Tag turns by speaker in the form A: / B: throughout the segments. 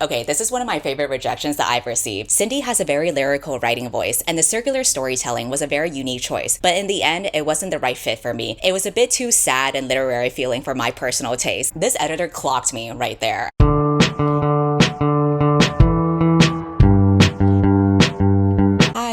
A: Okay, this is one of my favorite rejections that I've received. Cindy has a very lyrical writing voice, and the circular storytelling was a very unique choice, but in the end, it wasn't the right fit for me. It was a bit too sad and literary feeling for my personal taste. This editor clocked me right there.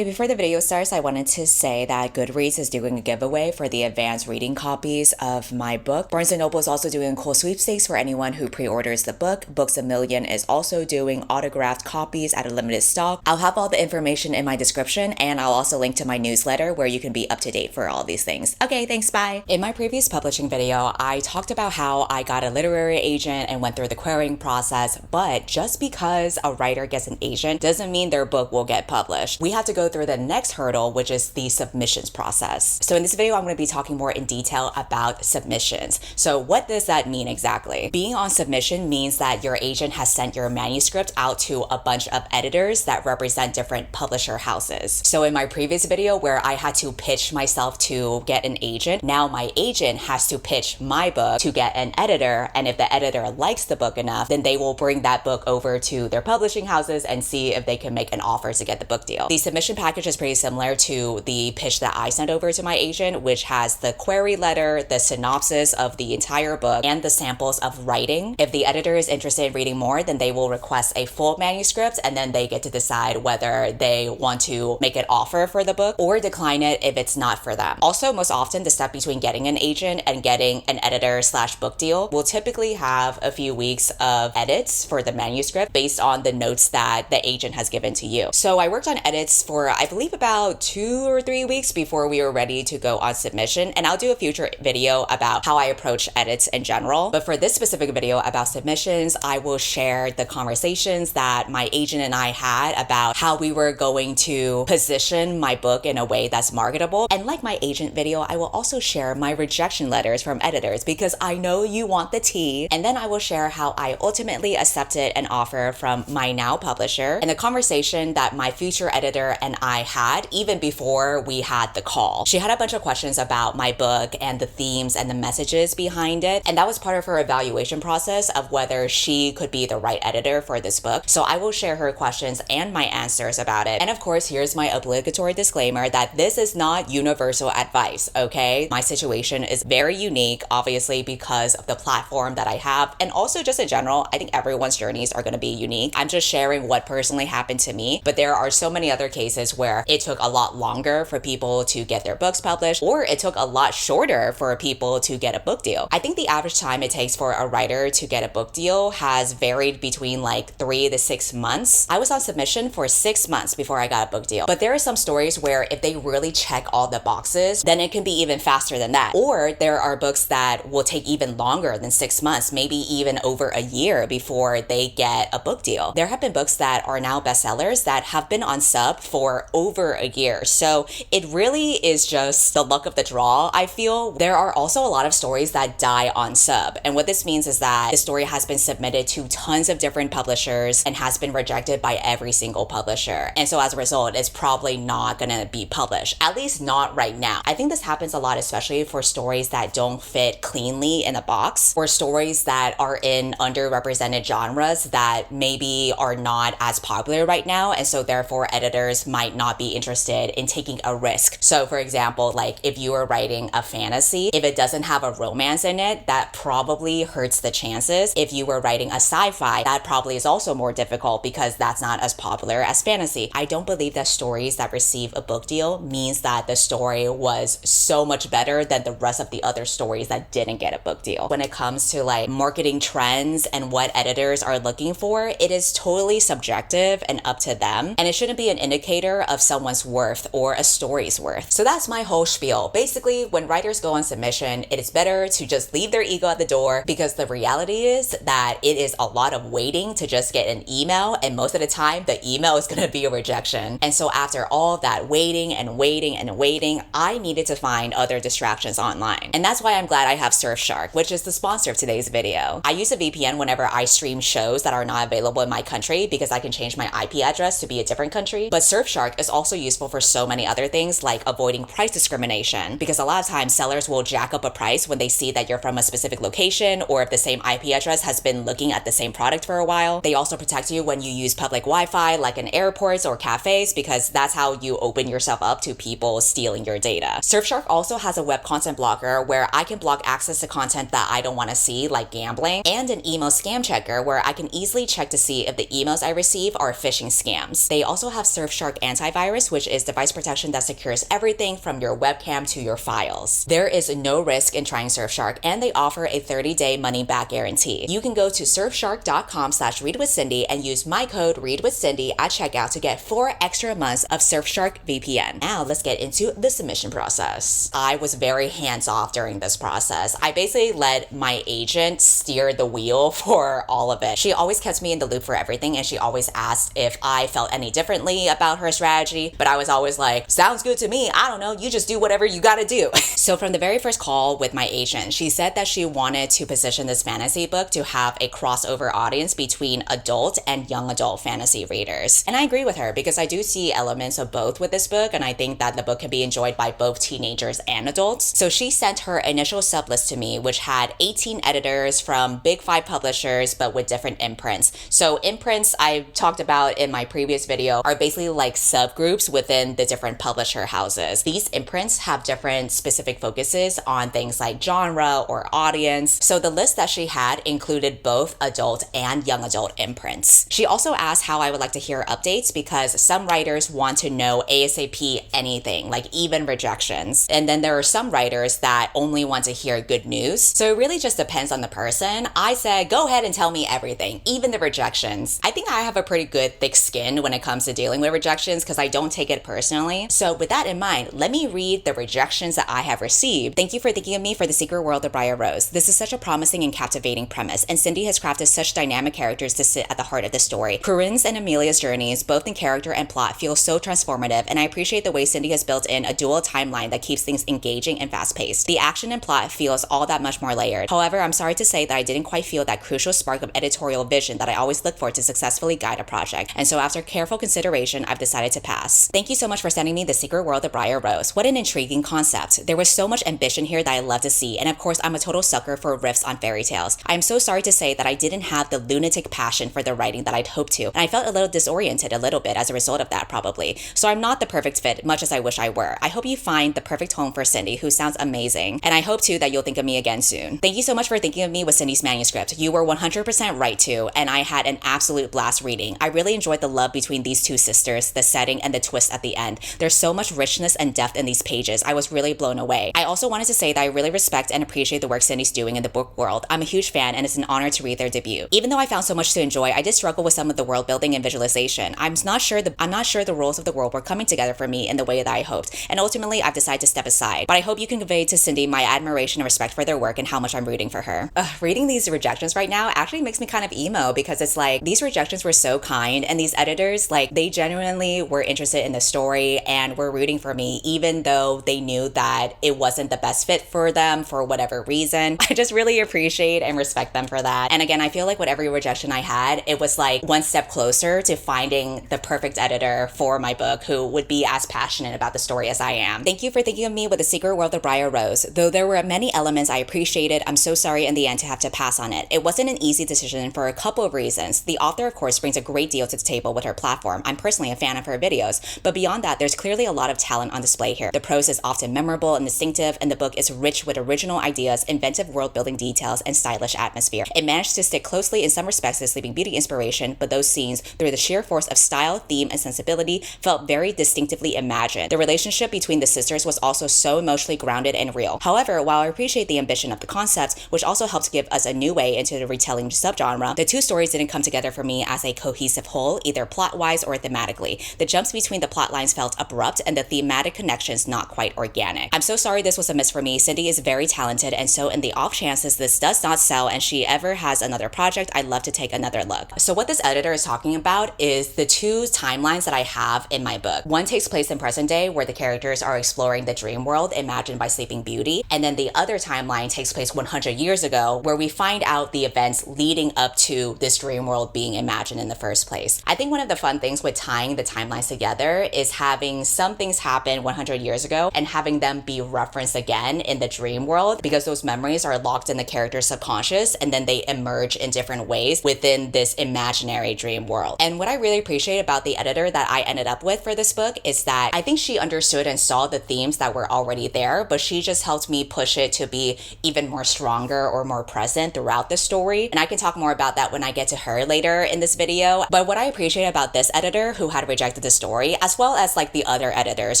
A: Before the video starts, I wanted to say that Goodreads is doing a giveaway for the advanced reading copies of my book. Barnes & Noble is also doing a cool sweepstakes for anyone who pre-orders the book. Books A Million is also doing autographed copies at a limited stock. I'll have all the information in my description, and I'll also link to my newsletter where you can be up to date for all these things. Okay, thanks, bye. In my previous publishing video, I talked about how I got a literary agent and went through the querying process, but just because a writer gets an agent doesn't mean their book will get published. We have to go through the next hurdle, which is the submissions process. So in this video, I'm going to be talking more in detail about submissions. So what does that mean exactly? Being on submission means that your agent has sent your manuscript out to a bunch of editors that represent different publisher houses. So in my previous video where I had to pitch myself to get an agent, now my agent has to pitch my book to get an editor, and if the editor likes the book enough, then they will bring that book over to their publishing houses and see if they can make an offer to get the book deal. The submission package is pretty similar to the pitch that I sent over to my agent, which has the query letter, the synopsis of the entire book, and the samples of writing. If the editor is interested in reading more, then they will request a full manuscript, and then they get to decide whether they want to make an offer for the book or decline it if it's not for them. Also, most often, the step between getting an agent and getting an editor/book deal will typically have a few weeks of edits for the manuscript based on the notes that the agent has given to you. So I worked on edits for, I believe, about 2 or 3 weeks before we were ready to go on submission, and I'll do a future video about how I approach edits in general. But for this specific video about submissions, I will share the conversations that my agent and I had about how we were going to position my book in a way that's marketable. And like my agent video, I will also share my rejection letters from editors because I know you want the tea. And then I will share how I ultimately accepted an offer from my now publisher and the conversation that my future editor and I had even before we had the call. She had a bunch of questions about my book and the themes and the messages behind it, and that was part of her evaluation process of whether she could be the right editor for this book. So I will share her questions and my answers about it. And of course, here's my obligatory disclaimer that this is not universal advice, okay? My situation is very unique, obviously, because of the platform that I have, and also just in general, I think everyone's journeys are going to be unique. I'm just sharing what personally happened to me, but there are so many other cases where it took a lot longer for people to get their books published, or it took a lot shorter for people to get a book deal. I think the average time it takes for a writer to get a book deal has varied between like 3 to 6 months. I was on submission for 6 months before I got a book deal, but there are some stories where if they really check all the boxes, then it can be even faster than that. Or there are books that will take even longer than 6 months, maybe even over a year before they get a book deal. There have been books that are now bestsellers that have been on sub for over a year. So it really is just the luck of the draw, I feel. There are also a lot of stories that die on sub. And what this means is that the story has been submitted to tons of different publishers and has been rejected by every single publisher. And so as a result, it's probably not gonna be published, at least not right now. I think this happens a lot, especially for stories that don't fit cleanly in a box, or stories that are in underrepresented genres that maybe are not as popular right now. And so therefore editors might not be interested in taking a risk. So for example, like if you are writing a fantasy, if it doesn't have a romance in it, that probably hurts the chances. If you were writing a sci-fi, that probably is also more difficult because that's not as popular as fantasy. I don't believe that stories that receive a book deal means that the story was so much better than the rest of the other stories that didn't get a book deal. When it comes to like marketing trends and what editors are looking for, it is totally subjective and up to them, and it shouldn't be an indicator of someone's worth or a story's worth. So that's my whole spiel. Basically, when writers go on submission, it is better to just leave their ego at the door, because the reality is that it is a lot of waiting to just get an email, and most of the time the email is going to be a rejection. And so after all that waiting and waiting and waiting, I needed to find other distractions online. And that's why I'm glad I have Surfshark, which is the sponsor of today's video. I use a VPN whenever I stream shows that are not available in my country because I can change my IP address to be a different country. But Surfshark is also useful for so many other things like avoiding price discrimination, because a lot of times sellers will jack up a price when they see that you're from a specific location or if the same IP address has been looking at the same product for a while. They also protect you when you use public Wi-Fi like in airports or cafes, because that's how you open yourself up to people stealing your data. Surfshark also has a web content blocker where I can block access to content that I don't want to see, like gambling, and an email scam checker where I can easily check to see if the emails I receive are phishing scams. They also have Surfshark antivirus, which is device protection that secures everything from your webcam to your files. There is no risk in trying Surfshark, and they offer a 30-day money-back guarantee. You can go to surfshark.com/readwithcindy and use my code readwithcindy at checkout to get 4 extra months of Surfshark VPN. Now let's get into the submission process. I was very hands-off during this process. I basically let my agent steer the wheel for all of it. She always kept me in the loop for everything, and she always asked if I felt any differently about her strategy, but I was always like, sounds good to me. I don't know, you just do whatever you gotta do. So from the very first call with my agent, she said that she wanted to position this fantasy book to have a crossover audience between adult and young adult fantasy readers. And I agree with her, because I do see elements of both with this book, and I think that the book can be enjoyed by both teenagers and adults. So she sent her initial sublist to me, which had 18 editors from big 5 publishers, but with different imprints. So imprints I talked about in my previous video are basically like subgroups within the different publisher houses. These imprints have different specific focuses on things like genre or audience. So the list that she had included both adult and young adult imprints. She also asked how I would like to hear updates, because some writers want to know ASAP anything, like even rejections. And then there are some writers that only want to hear good news. So it really just depends on the person. I said, go ahead and tell me everything, even the rejections. I think I have a pretty good thick skin when it comes to dealing with rejections, because I don't take it personally. So with that in mind, let me read the rejections that I have received. Thank you for thinking of me for The Secret World of Briar Rose. This is such a promising and captivating premise, and Cindy has crafted such dynamic characters to sit at the heart of the story. Corinne's and Amelia's journeys, both in character and plot, feel so transformative, and I appreciate the way Cindy has built in a dual timeline that keeps things engaging and fast-paced. The action and plot feels all that much more layered. However, I'm sorry to say that I didn't quite feel that crucial spark of editorial vision that I always look for to successfully guide a project, and so after careful consideration, I've decided to pass. Thank you so much for sending me The Secret World of Briar Rose. What an intriguing concept. There was so much ambition here that I love to see, and of course, I'm a total sucker for riffs on fairy tales. I am so sorry to say that I didn't have the lunatic passion for the writing that I'd hoped to, and I felt a little disoriented a little bit as a result of that, probably. So I'm not the perfect fit, much as I wish I were. I hope you find the perfect home for Cindy, who sounds amazing, and I hope too that you'll think of me again soon. Thank you so much for thinking of me with Cindy's manuscript. You were 100% right too, and I had an absolute blast reading. I really enjoyed the love between these two sisters, the setting, and the twist at the end. There's so much richness and depth in these pages. I was really blown away. I also wanted to say that I really respect and appreciate the work Cindy's doing in the book world. I'm a huge fan, and it's an honor to read their debut. Even though I found so much to enjoy, I did struggle with some of the world building and visualization. I'm not sure the roles of the world were coming together for me in the way that I hoped, and ultimately I've decided to step aside. But I hope you can convey to Cindy my admiration and respect for their work and how much I'm rooting for her. Reading these rejections right now actually makes me kind of emo, because it's like these rejections were so kind, and these editors, like, they genuinely were interested in the story and were rooting for me, even though they knew that it wasn't the best fit for them for whatever reason. I just really appreciate and respect them for that. And again, I feel like with every rejection I had, it was like one step closer to finding the perfect editor for my book who would be as passionate about the story as I am. Thank you for thinking of me with The Secret World of Briar Rose. Though there were many elements I appreciated, I'm so sorry in the end to have to pass on it. It wasn't an easy decision for a couple of reasons. The author, of course, brings a great deal to the table with her platform. I'm personally a fan of her videos, but beyond that, there's clearly a lot of talent on display here. The prose is often memorable and distinctive, and the book is rich with original ideas, inventive world-building details, and stylish atmosphere. It managed to stick closely in some respects to Sleeping Beauty inspiration, but those scenes, through the sheer force of style, theme, and sensibility, felt very distinctively imagined. The relationship between the sisters was also so emotionally grounded and real. However, while I appreciate the ambition of the concepts, which also helped give us a new way into the retelling subgenre, the two stories didn't come together for me as a cohesive whole, either plot-wise or thematically. The jumps between the plot lines felt abrupt, and the thematic connections not quite organic. I'm so sorry this was a miss for me. Cindy is very talented, and so in the off chances this does not sell and she ever has another project, I'd love to take another look. So what this editor is talking about is the two timelines that I have in my book. One takes place in present day, where the characters are exploring the dream world imagined by Sleeping Beauty, and then the other timeline takes place 100 years ago, where we find out the events leading up to this dream world being imagined in the first place. I think one of the fun things with tying the timelines together is having some things happen 100 years ago and having them be referenced again in the dream world, because those memories are locked in the character's subconscious and then they emerge in different ways within this imaginary dream world. And what I really appreciate about the editor that I ended up with for this book is that I think she understood and saw the themes that were already there, but she just helped me push it to be even more stronger or more present throughout the story. And I can talk more about that when I get to her later in this video. But what I appreciate about this editor who had rejected the story, as well as like the other editors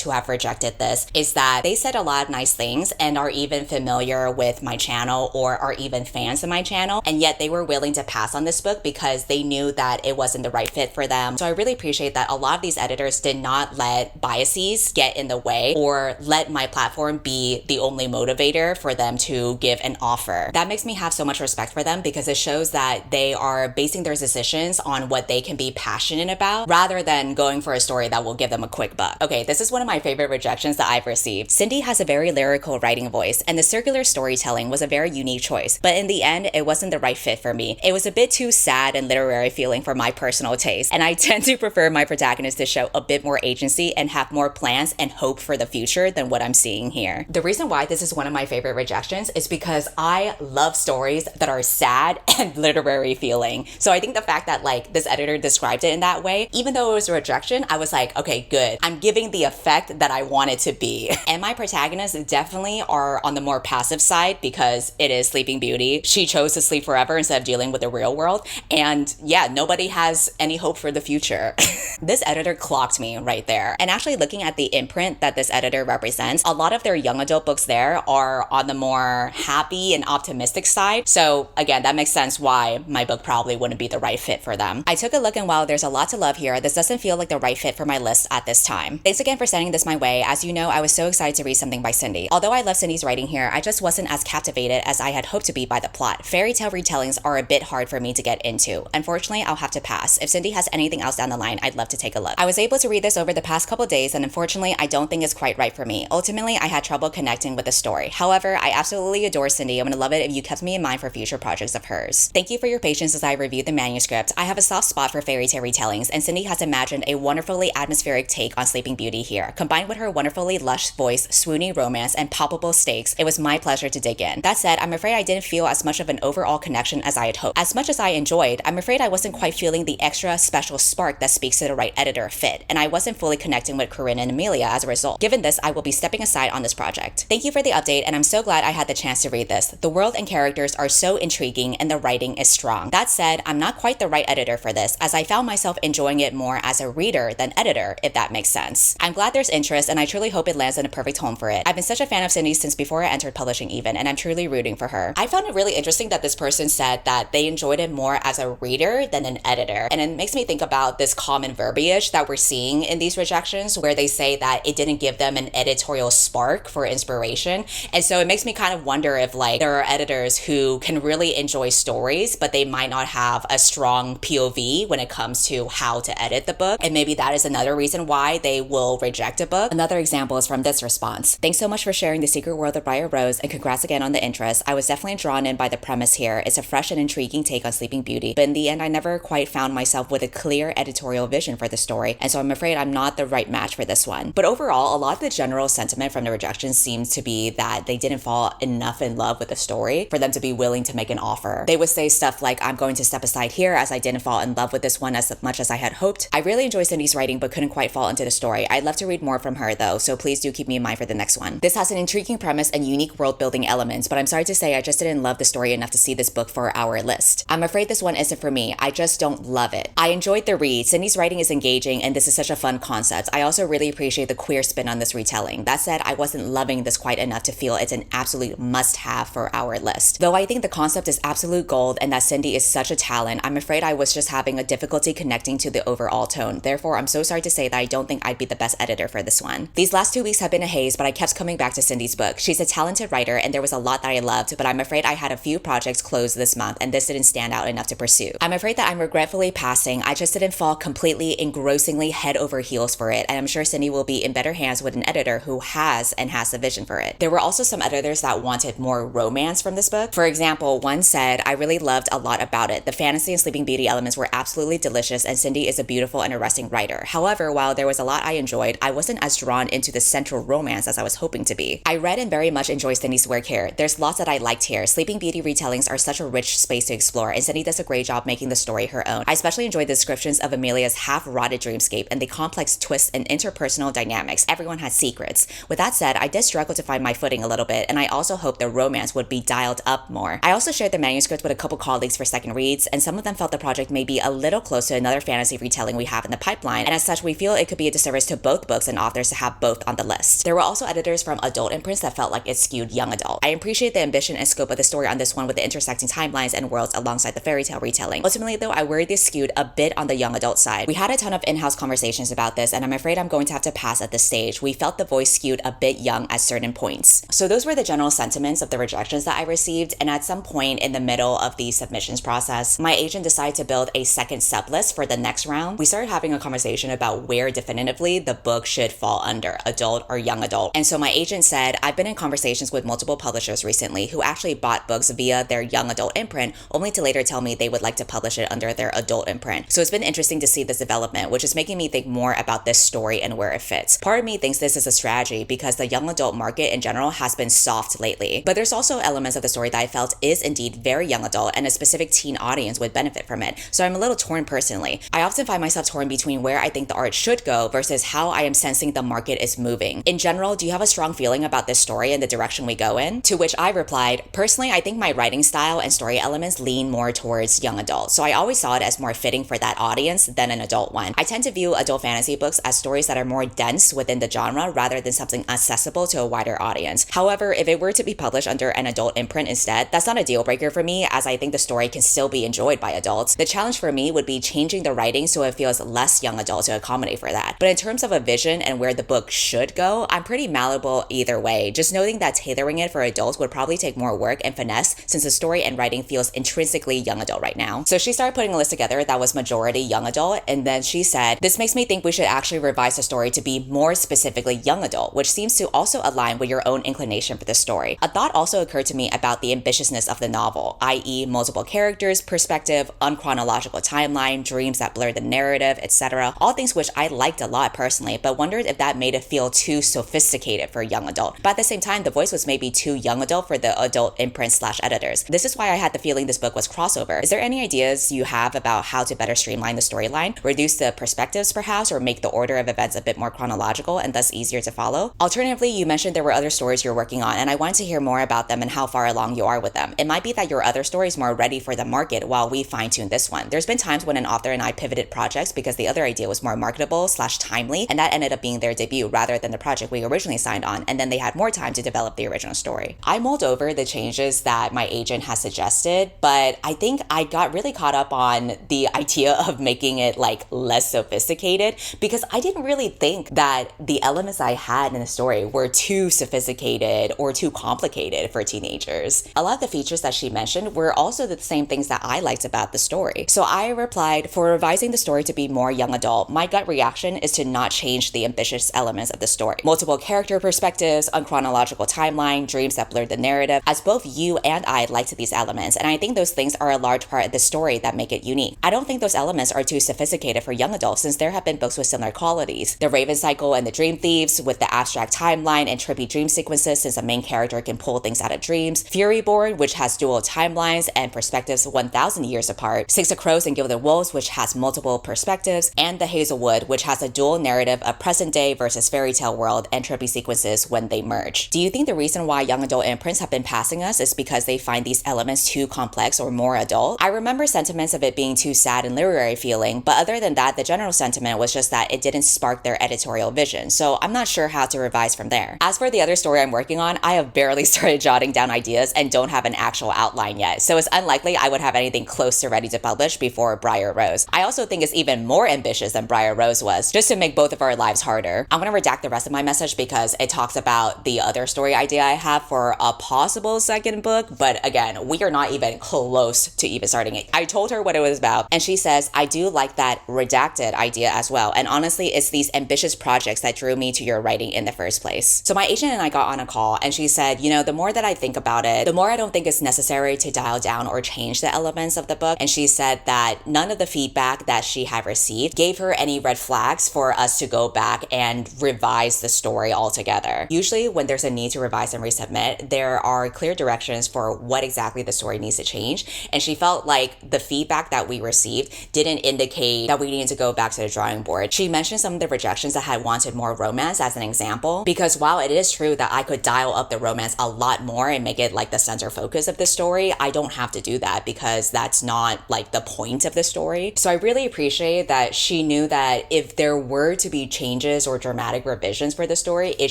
A: who have rejected this, is that they said a lot of nice things and are even familiar with my channel or are even fans of my channel, and yet they were willing to pass on this book because they knew that it wasn't the right fit for them. So I really appreciate that a lot of these editors did not let biases get in the way or let my platform be the only motivator for them to give an offer. That makes me have so much respect for them because it shows that they are basing their decisions on what they can be passionate about rather than going for a story that will give them a quick buck. Okay, this is one of my favorite rejections that I've received. Cindy has a very lyrical writing voice and the circular storytelling was a very unique choice, but in the end, it wasn't the right fit for me. It was a bit too sad and literary feeling for my personal taste, and I tend to prefer my protagonist to show a bit more agency and have more plans and hope for the future than what I'm seeing here. The reason why this is one of my favorite rejections is because I love stories that are sad and literary feeling. So I think the fact that like this editor described it in that way, even though it was a rejection, I was like, okay, good. I'm giving the effect that I want it to be. And my protagonists definitely are on the more passive side because it is Sleeping Beauty. She chose to sleep forever instead of dealing with the real world. And yeah, nobody has any hope for the future. This editor clocked me right there. And actually looking at the imprint that this editor represents, a lot of their young adult books there are on the more happy and optimistic side. So again, that makes sense why my book probably wouldn't be the right fit for them. I took a look and while there's a lot to love here, this doesn't feel like the right fit for my list at this time. Thanks again for sending this my way. As you know, I was so excited to read something by Cindy. Although I love Cindy's writing here, I just wasn't as captivated as I had hoped to be by the plot. Fairy tale retellings are a bit hard for me to get into. Unfortunately, I'll have to pass. If Cindy has anything else down the line, I'd love to take a look. I was able to read this over the past couple days and unfortunately, I don't think it's quite right for me. Ultimately, I had trouble connecting with the story. However, I absolutely adore Cindy. I'm gonna love it if you kept me in mind for future projects of hers. Thank you for your patience as I reviewed the manuscript. I have a soft spot for fairy tale retellings, and Cindy has imagined a wonderfully atmospheric take on Sleeping Beauty here. Combined with her wonderfully lush voice, swoony romance, and palpable stakes, it was my pleasure to dig in. That said, I'm afraid I didn't feel as much of an overall connection as I had hoped. As much as I enjoyed, I'm afraid I wasn't quite feeling the extra special spark that speaks to the right editor fit, and I wasn't fully connecting with Corinne and Amelia as a result. Given this, I will be stepping aside on this project. Thank you for the update, and I'm so glad I had the chance to read this. The world and characters are so intriguing, and the writing is strong. That said, I'm not quite the right editor for this, as I found myself enjoying it more as a reader than editor, if that makes sense. I'm glad there's interest, and I truly hope it lands in a perfect home for it. I've been such a fan of Cindy since before I entered publishing even, and I'm truly rooting for her. I found it really interesting that this person said that they enjoyed it more as a reader than an editor, and it makes me think about this common verbiage that we're seeing in these rejections where they say that it didn't give them an editorial spark for inspiration. And so it makes me kind of wonder if like there are editors who can really enjoy stories, but they might not have a strong POV when it comes to how to edit the book. And maybe that is another reason why they will reject a book. Another example is from this response. Thanks so much for sharing The Secret World of Briar Rose, and congrats again on the interest. I was definitely drawn in by the premise here. It's a fresh and intriguing take on Sleeping Beauty, but in the end, I never quite found myself with a clear editorial vision for the story, and so I'm afraid I'm not the right match for this one. But overall, a lot of the general sentiment from the rejections seems to be that they didn't fall enough in love with the story for them to be willing to make an offer. They would say stuff like, I'm going to step aside here as I didn't fall in love with this one as much as I had hoped. I really enjoy Cindy's writing but couldn't quite fall into the story. I'd love to read more from her though, so please do keep me in mind for the next one. This has an intriguing premise and unique world building elements, but I'm sorry to say I just didn't love the story enough to see this book for our list. I'm afraid this one isn't for me. I just don't love it. I enjoyed the read. Cindy's writing is engaging and this is such a fun concept. I also really appreciate the queer spin on this retelling. That said, I wasn't loving this quite enough to feel it's an absolute must-have for our list. Though I think the concept is absolute gold and that Cindy is such a talent, I'm afraid I was just having a difficulty connecting to the overall tone. Therefore, I'm so sorry to say that I don't think I'd be the best editor for this one. These last 2 weeks have been a haze, but I kept coming back to Cindy's book. She's a talented writer and there was a lot that I loved, but I'm afraid I had a few projects closed this month and this didn't stand out enough to pursue. I'm afraid that I'm regretfully passing. I just didn't fall completely engrossingly head over heels for it, and I'm sure Cindy will be in better hands with an editor who has the vision for it. There were also some editors that wanted more romance from this book. For example, one said, I really loved a lot about it. The fantasy and Sleeping Beauty elements were absolutely delicious and Cindy is a beautiful and arresting writer. either. However, while there was a lot I enjoyed, I wasn't as drawn into the central romance as I was hoping to be. I read and very much enjoy Cindy's work here. There's lots that I liked here. Sleeping Beauty retellings are such a rich space to explore, and Cindy does a great job making the story her own. I especially enjoyed the descriptions of Amelia's half-rotted dreamscape and the complex twists and interpersonal dynamics. Everyone has secrets. With that said, I did struggle to find my footing a little bit, and I also hoped the romance would be dialed up more. I also shared the manuscript with a couple colleagues for second reads, and some of them felt the project may be a little close to another fantasy retelling we have in the pipeline, and as such, we feel it could be a disservice to both books and authors to have both on the list. There were also editors from adult imprints that felt like it skewed young adult. I appreciate the ambition and scope of the story on this one with the intersecting timelines and worlds alongside the fairy tale retelling. Ultimately, though, I worry this skewed a bit on the young adult side. We had a ton of in-house conversations about this, and I'm afraid I'm going to have to pass at this stage. We felt the voice skewed a bit young at certain points. So those were the general sentiments of the rejections that I received, and at some point in the middle of the submissions process, my agent decided to build a second sublist for the next round. We started having a conversation about where definitively the book should fall under, adult or young adult. And so my agent said, I've been in conversations with multiple publishers recently who actually bought books via their young adult imprint, only to later tell me they would like to publish it under their adult imprint. So it's been interesting to see this development, which is making me think more about this story and where it fits. Part of me thinks this is a strategy because the young adult market in general has been soft lately. But there's also elements of the story that I felt is indeed very young adult and a specific teen audience would benefit from it. So I'm a little torn personally. I often find myself torn between where I think the art should go versus how I am sensing the market is moving. In general, do you have a strong feeling about this story and the direction we go in? To which I replied, personally, I think my writing style and story elements lean more towards young adult. So I always saw it as more fitting for that audience than an adult one. I tend to view adult fantasy books as stories that are more dense within the genre rather than something accessible to a wider audience. However, if it were to be published under an adult imprint instead, that's not a deal breaker for me, as I think the story can still be enjoyed by adults. The challenge for me would be changing the writing so it feels less young adult to accommodate for that. But in terms of a vision and where the book should go, I'm pretty malleable either way, just noting that tailoring it for adults would probably take more work and finesse since the story and writing feels intrinsically young adult right now. So she started putting a list together that was majority young adult, and then she said, this makes me think we should actually revise the story to be more specifically young adult, which seems to also align with your own inclination for the story. A thought also occurred to me about the ambitiousness of the novel, i.e. multiple characters, perspective, unchronological timeline, dreams that blur the narrative, etc. All things which I liked a lot personally, but wondered if that made it feel too sophisticated for young adult. But at the same time, the voice was maybe too young adult for the adult imprint / editors. This is why I had the feeling this book was crossover. Is there any ideas you have about how to better streamline the storyline, reduce the perspectives perhaps, or make the order of events a bit more chronological and thus easier to follow? Alternatively, you mentioned there were other stories you're working on, and I wanted to hear more about them and how far along you are with them. It might be that your other story is more ready for the market while we fine-tune this one. There's been times when an author and I pivoted projects because the other idea was more marketable / timely, and that ended up being their debut rather than the project we originally signed on, and then they had more time to develop the original story. I mulled over the changes that my agent has suggested, but I think I got really caught up on the idea of making it like less sophisticated because I didn't really think that the elements I had in the story were too sophisticated or too complicated for teenagers. A lot of the features that she mentioned were also the same things that I liked about the story. So I replied, for revising the story to be more young adult, my gut reaction is to not change the ambitious elements of the story. Multiple character perspectives, unchronological timeline, dreams that blur the narrative, as both you and I liked these elements, and I think those things are a large part of the story that make it unique. I don't think those elements are too sophisticated for young adults since there have been books with similar qualities. The Raven Cycle and the Dream Thieves with the abstract timeline and trippy dream sequences since a main character can pull things out of dreams. Furyborn, which has dual timelines and perspectives 1,000 years apart. Six of Crows and Gilded Wolves, which has multiple perspectives. And The Hazelwood, which has a dual narrative of present day versus fairy tale world and trippy sequences when they merge. Do you think the reason why young adult imprints have been passing us is because they find these elements too complex or more adult? I remember sentiments of it being too sad and literary feeling, but other than that, the general sentiment was just that it didn't spark their editorial vision, so I'm not sure how to revise from there. As for the other story I'm working on, I have barely started jotting down ideas and don't have an actual outline yet, so it's unlikely I would have anything close to ready to publish before Briar Rose. I also think it's even more ambitious than Briar Rose was, just to make both of our lives harder. I'm gonna redact the rest of my message because it talks about the other story idea I have for a possible second book, but again, we are not even close to even starting it. I told her what it was about, and she says, I do like that redacted idea as well, and honestly, it's these ambitious projects that drew me to your writing in the first place. So my agent and I got on a call, and she said, you know, the more that I think about it, the more I don't think it's necessary to dial down or change the elements of the book, and she said that none of the feedback that she had received gave her were any red flags for us to go back and revise the story altogether. Usually when there's a need to revise and resubmit, there are clear directions for what exactly the story needs to change. And she felt like the feedback that we received didn't indicate that we needed to go back to the drawing board. She mentioned some of the rejections that had wanted more romance as an example, because while it is true that I could dial up the romance a lot more and make it like the center focus of the story, I don't have to do that because that's not like the point of the story. So I really appreciate that she knew that if there were to be changes or dramatic revisions for the story, it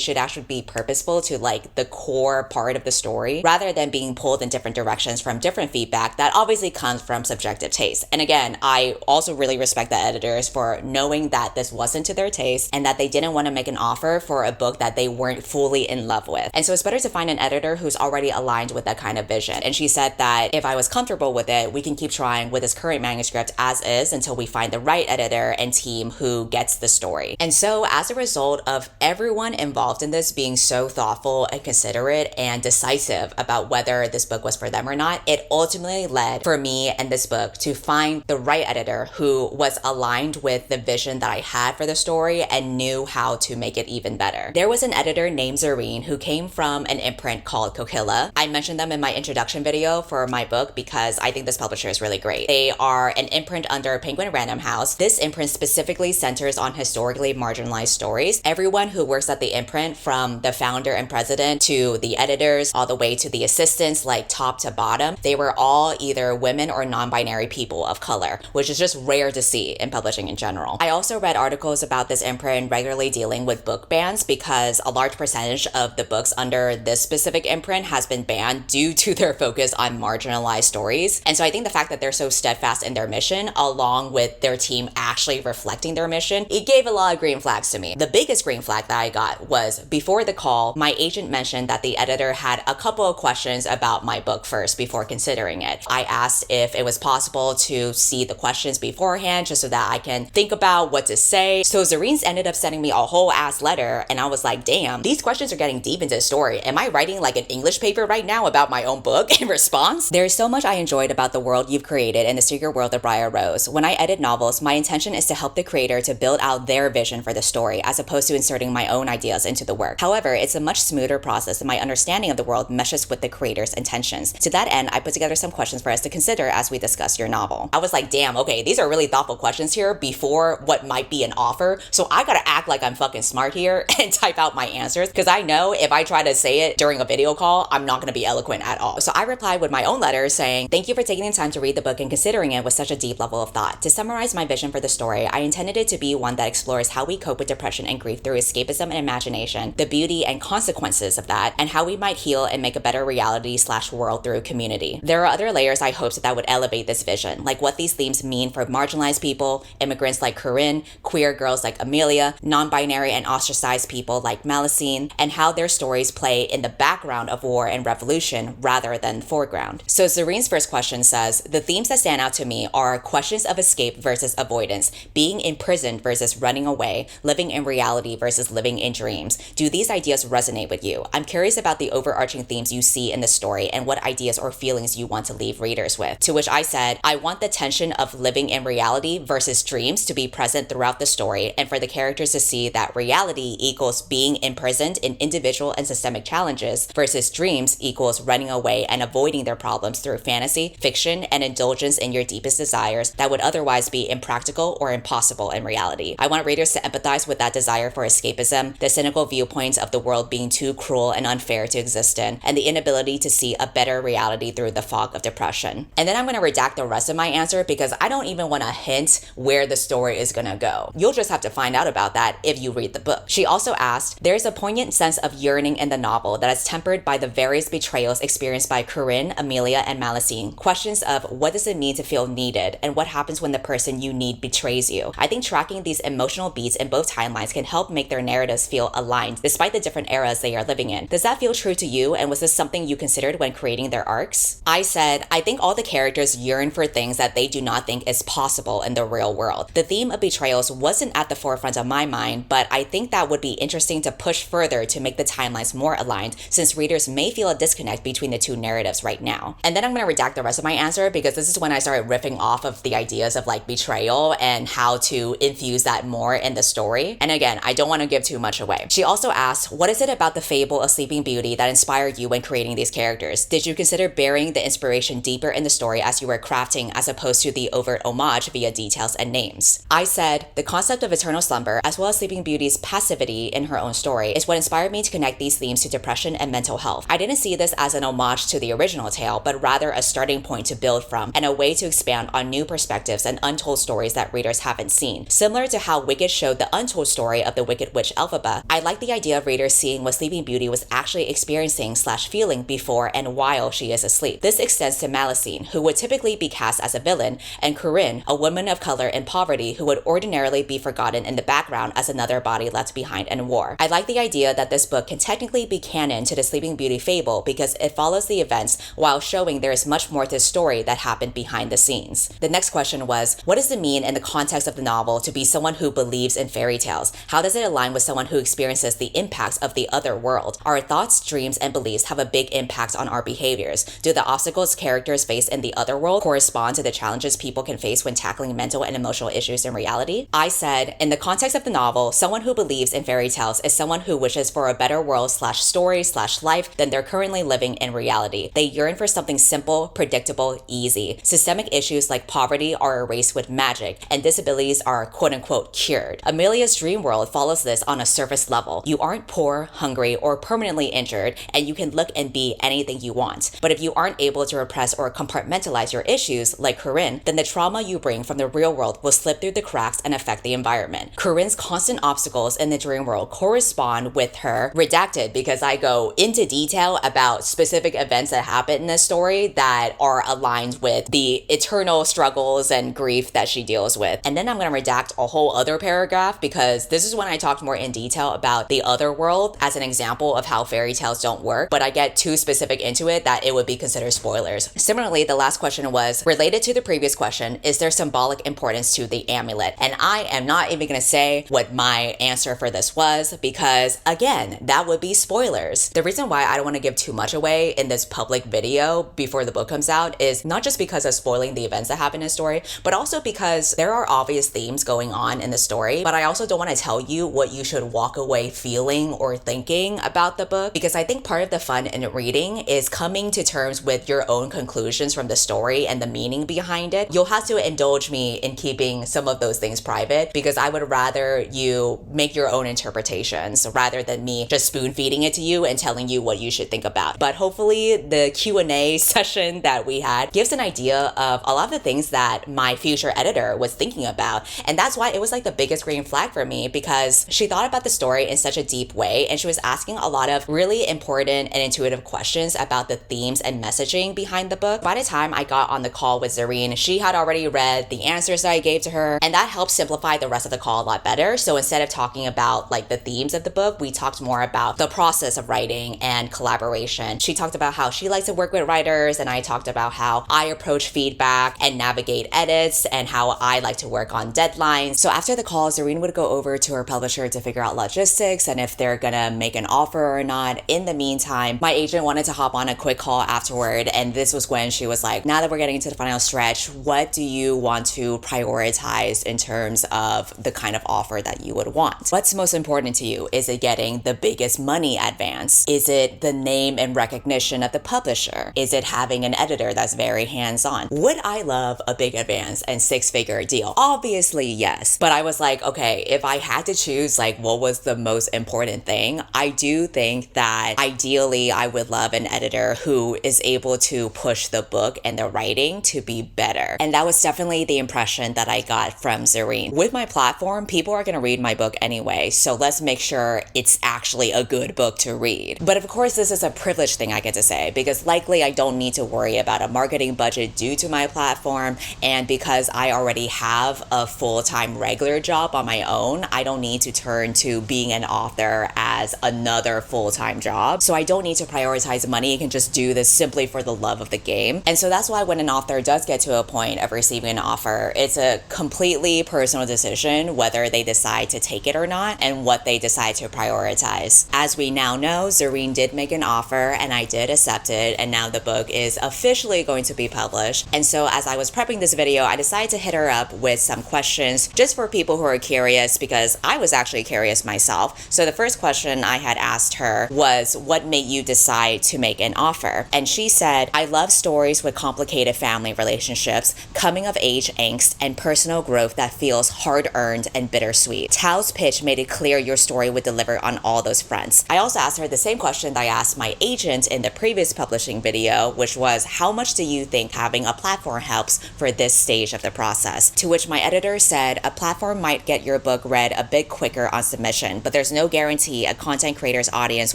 A: should actually be purposeful to like the core part of the story rather than being pulled in different directions from different feedback that obviously comes from subjective taste. And again, I also really respect the editors for knowing that this wasn't to their taste and that they didn't want to make an offer for a book that they weren't fully in love with. And so it's better to find an editor who's already aligned with that kind of vision. And she said that if I was comfortable with it, we can keep trying with this current manuscript as is until we find the right editor and team who gets the story. And so as a result of everyone involved in this being so thoughtful and considerate and decisive about whether this book was for them or not, it ultimately led for me and this book to find the right editor who was aligned with the vision that I had for the story and knew how to make it even better. There was an editor named Zareen who came from an imprint called Coquilla. I mentioned them in my introduction video for my book because I think this publisher is really great. They are an imprint under Penguin Random House. This imprint specifically centers on historically marginalized stories. Everyone who works at the imprint, from the founder and president to the editors, all the way to the assistants, like top to bottom, they were all either women or non-binary people of color, which is just rare to see in publishing in general. I also read articles about this imprint regularly dealing with book bans because a large percentage of the books under this specific imprint has been banned due to their focus on marginalized stories. And so I think the fact that they're so steadfast in their mission, along with their team actually reflecting their mission, it gave a lot of green flags to me. The biggest green flag that I got was before the call, my agent mentioned that the editor had a couple of questions about my book first before considering it. I asked if it was possible to see the questions beforehand just so that I can think about what to say. So Zareen's ended up sending me a whole ass letter, and I was like, damn, these questions are getting deep into the story. Am I writing like an English paper right now about my own book in response? There's so much I enjoyed about the world you've created in the secret world of Briar Rose. When I edit novels, my intention is to help the creator to build out their vision for the story as opposed to inserting my own ideas into the work. However, it's a much smoother process and my understanding of the world meshes with the creator's intentions. To that end, I put together some questions for us to consider as we discuss your novel. I was like, damn, okay, these are really thoughtful questions here before what might be an offer. So I gotta act like I'm fucking smart here and type out my answers because I know if I try to say it during a video call, I'm not gonna be eloquent at all. So I replied with my own letter saying, thank you for taking the time to read the book and considering it with such a deep level of thought. To summarize my vision for the story, I intended it to be one that explores how we cope with depression and grief through escapism and imagination, the beauty and consequences of that, and how we might heal and make a better reality/world through community. There are other layers I hoped that would elevate this vision, like what these themes mean for marginalized people, immigrants like Corinne, queer girls like Amelia, non-binary and ostracized people like Malicene, and how their stories play in the background of war and revolution rather than foreground. So Zareen's first question says, the themes that stand out to me are questions of escape versus avoidance, being imprisoned versus running away, living in reality versus living in dreams. Do these ideas resonate with you? I'm curious about the overarching themes you see in the story and what ideas or feelings you want to leave readers with. To which I said, I want the tension of living in reality versus dreams to be present throughout the story and for the characters to see that reality equals being imprisoned in individual and systemic challenges versus dreams equals running away and avoiding their problems through fantasy, fiction, and indulgence in your deepest desires that would otherwise be impractical or impossible in reality. I want readers to empathize with that desire for escapism, the cynical viewpoints of the world being too cruel and unfair to exist in, and the inability to see a better reality through the fog of depression. And then I'm going to redact the rest of my answer because I don't even want to hint where the story is going to go. You'll just have to find out about that if you read the book. She also asked, there's a poignant sense of yearning in the novel that is tempered by the various betrayals experienced by Corinne, Amelia, and Malicene. Questions of what does it mean to feel needed and what happens when the person you need betrays you. I think tracking these emotional beats in both timelines can help make their narratives feel aligned despite the different eras they are living in. Does that feel true to you, and was this something you considered when creating their arcs? I said, I think all the characters yearn for things that they do not think is possible in the real world. The theme of betrayals wasn't at the forefront of my mind, but I think that would be interesting to push further to make the timelines more aligned since readers may feel a disconnect between the two narratives right now. And then I'm going to redact the rest of my answer because this is when I started riffing off of the ideas of like betrayal and how how to infuse that more in the story. And again, I don't want to give too much away. She also asked, what is it about the fable of Sleeping Beauty that inspired you when creating these characters? Did you consider burying the inspiration deeper in the story as you were crafting as opposed to the overt homage via details and names? I said, the concept of eternal slumber, as well as Sleeping Beauty's passivity in her own story, is what inspired me to connect these themes to depression and mental health. I didn't see this as an homage to the original tale, but rather a starting point to build from and a way to expand on new perspectives and untold stories that readers haven't seen. Similar to how Wicked showed the untold story of the Wicked Witch Elphaba, I like the idea of readers seeing what Sleeping Beauty was actually experiencing/feeling before and while she is asleep. This extends to Malicene, who would typically be cast as a villain, and Corinne, a woman of color in poverty who would ordinarily be forgotten in the background as another body left behind in war. I like the idea that this book can technically be canon to the Sleeping Beauty fable because it follows the events while showing there is much more to the story that happened behind the scenes. The next question was, what does it mean in the context of the novel to be someone who believes in fairy tales? How does it align with someone who experiences the impacts of the other world? Our thoughts, dreams, and beliefs have a big impact on our behaviors. Do the obstacles characters face in the other world correspond to the challenges people can face when tackling mental and emotional issues in reality? I said, in the context of the novel, someone who believes in fairy tales is someone who wishes for a better world/story/life than they're currently living in reality. They yearn for something simple, predictable, easy. Systemic issues like poverty are erased with magic, and disabilities are quote-unquote cured. Amelia's dream world follows this on a surface level. You aren't poor, hungry, or permanently injured, and you can look and be anything you want. But if you aren't able to repress or compartmentalize your issues, like Corinne, then the trauma you bring from the real world will slip through the cracks and affect the environment. Corinne's constant obstacles in the dream world correspond with her, redacted because I go into detail about specific events that happen in this story that are aligned with the eternal struggles and grief that she deals with. And then I'm going to redact a whole other paragraph because this is when I talked more in detail about the other world as an example of how fairy tales don't work, but I get too specific into it that it would be considered spoilers. Similarly, the last question was related to the previous question, is there symbolic importance to the amulet? And I am not even going to say what my answer for this was because, again, that would be spoilers. The reason why I don't want to give too much away in this public video before the book comes out is not just because of spoiling the events that happen in the story, but also because there are obvious themes going on in the story, but I also don't want to tell you what you should walk away feeling or thinking about the book because I think part of the fun in reading is coming to terms with your own conclusions from the story and the meaning behind it. You'll have to indulge me in keeping some of those things private because I would rather you make your own interpretations rather than me just spoon feeding it to you and telling you what you should think about. But hopefully the Q&A session that we had gives an idea of a lot of the things that my future editor was thinking about. And that's why it was like the biggest green flag for me because she thought about the story in such a deep way and she was asking a lot of really important and intuitive questions about the themes and messaging behind the book. By the time I got on the call with Zareen, she had already read the answers that I gave to her and that helped simplify the rest of the call a lot better. So instead of talking about like the themes of the book, we talked more about the process of writing and collaboration. She talked about how she likes to work with writers and I talked about how I approach feedback and navigate edits and how I like to work on deadlines. So after the call, Zareen would go over to her publisher to figure out logistics and if they're gonna make an offer or not. In the meantime, my agent wanted to hop on a quick call afterward and this was when she was like, now that we're getting into the final stretch, what do you want to prioritize in terms of the kind of offer that you would want? What's most important to you? Is it getting the biggest money advance? Is it the name and recognition of the publisher? Is it having an editor that's very hands-on? Would I love a big advance and six-figure deal? Obviously, yes. But I was like, okay, if I had to choose like what was the most important thing, I do think that ideally I would love an editor who is able to push the book and the writing to be better. And that was definitely the impression that I got from Zareen. With my platform, people are gonna read my book anyway, so let's make sure it's actually a good book to read. But of course, this is a privileged thing I get to say because likely I don't need to worry about a marketing budget due to my platform, and because I already have a full-time regular job on my own, I don't need to turn to being an author as another full-time job. So I don't need to prioritize money. I can just do this simply for the love of the game. And so that's why when an author does get to a point of receiving an offer, it's a completely personal decision whether they decide to take it or not and what they decide to prioritize. As we now know, Zareen did make an offer and I did accept it, and now the book is officially going to be published. And so as I was prepping this video, I decided to hit her up with some questions just for people who are curious, because I was actually curious myself. So the first question I had asked her was, what made you decide to make an offer? And she said, I love stories with complicated family relationships, coming of age angst, and personal growth that feels hard-earned and bittersweet. Tao's pitch made it clear your story would deliver on all those fronts. I also asked her the same question that I asked my agent in the previous publishing video, which was, how much do you think having a platform helps for this stage of the process? To which my editor said, a platform might get your book read a bit quicker on submission, but there's no guarantee a content creator's audience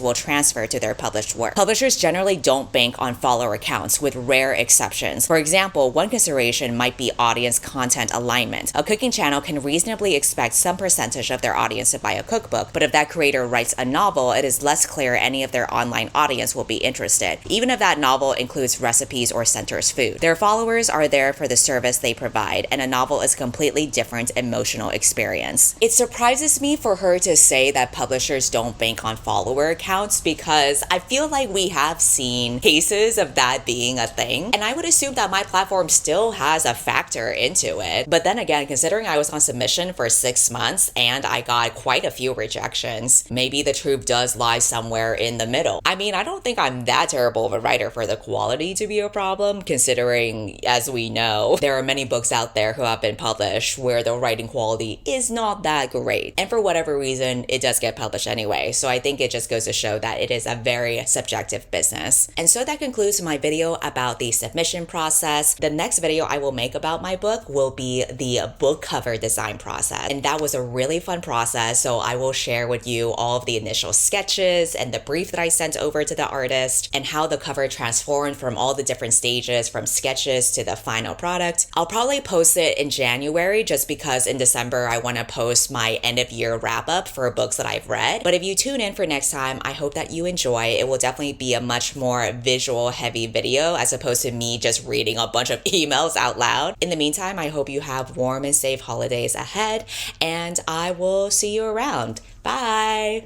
A: will transfer to their published work. Publishers generally don't bank on follower counts, with rare exceptions. For example, one consideration might be audience content alignment. A cooking channel can reasonably expect some percentage of their audience to buy a cookbook, but if that creator writes a novel, it is less clear any of their online audience will be interested, even if that novel includes recipes or centers food. Their followers are there for the service they provide, and a novel is a completely different emotional experience. It surprises me for her to say that publishers don't bank on follower accounts, because I feel like we have seen cases of that being a thing, and I would assume that my platform still has a factor into it. But then again, considering I was on submission for 6 months and I got quite a few rejections, maybe the truth does lie somewhere in the middle. I mean, I don't think I'm that terrible of a writer for the quality to be a problem, considering, as we know, there are many books out there who have been published where the writing quality is not that great. And for whatever reason, it does get published anyway. So I think it just goes to show that it is a very subjective business. And so that concludes my video about the submission process. The next video I will make about my book will be the book cover design process. And that was a really fun process. So I will share with you all of the initial sketches and the brief that I sent over to the artist, and how the cover transformed from all the different stages, from sketches to the final product. I'll probably post it in January, just because in December I want to post my end of year wrap up for books that I've read. But if you tune in for next time, I hope that you enjoy. It will definitely be a much more visual heavy video as opposed to me just reading a bunch of emails out loud. In the meantime, I hope you have warm and safe holidays ahead, and I will see you around. Bye!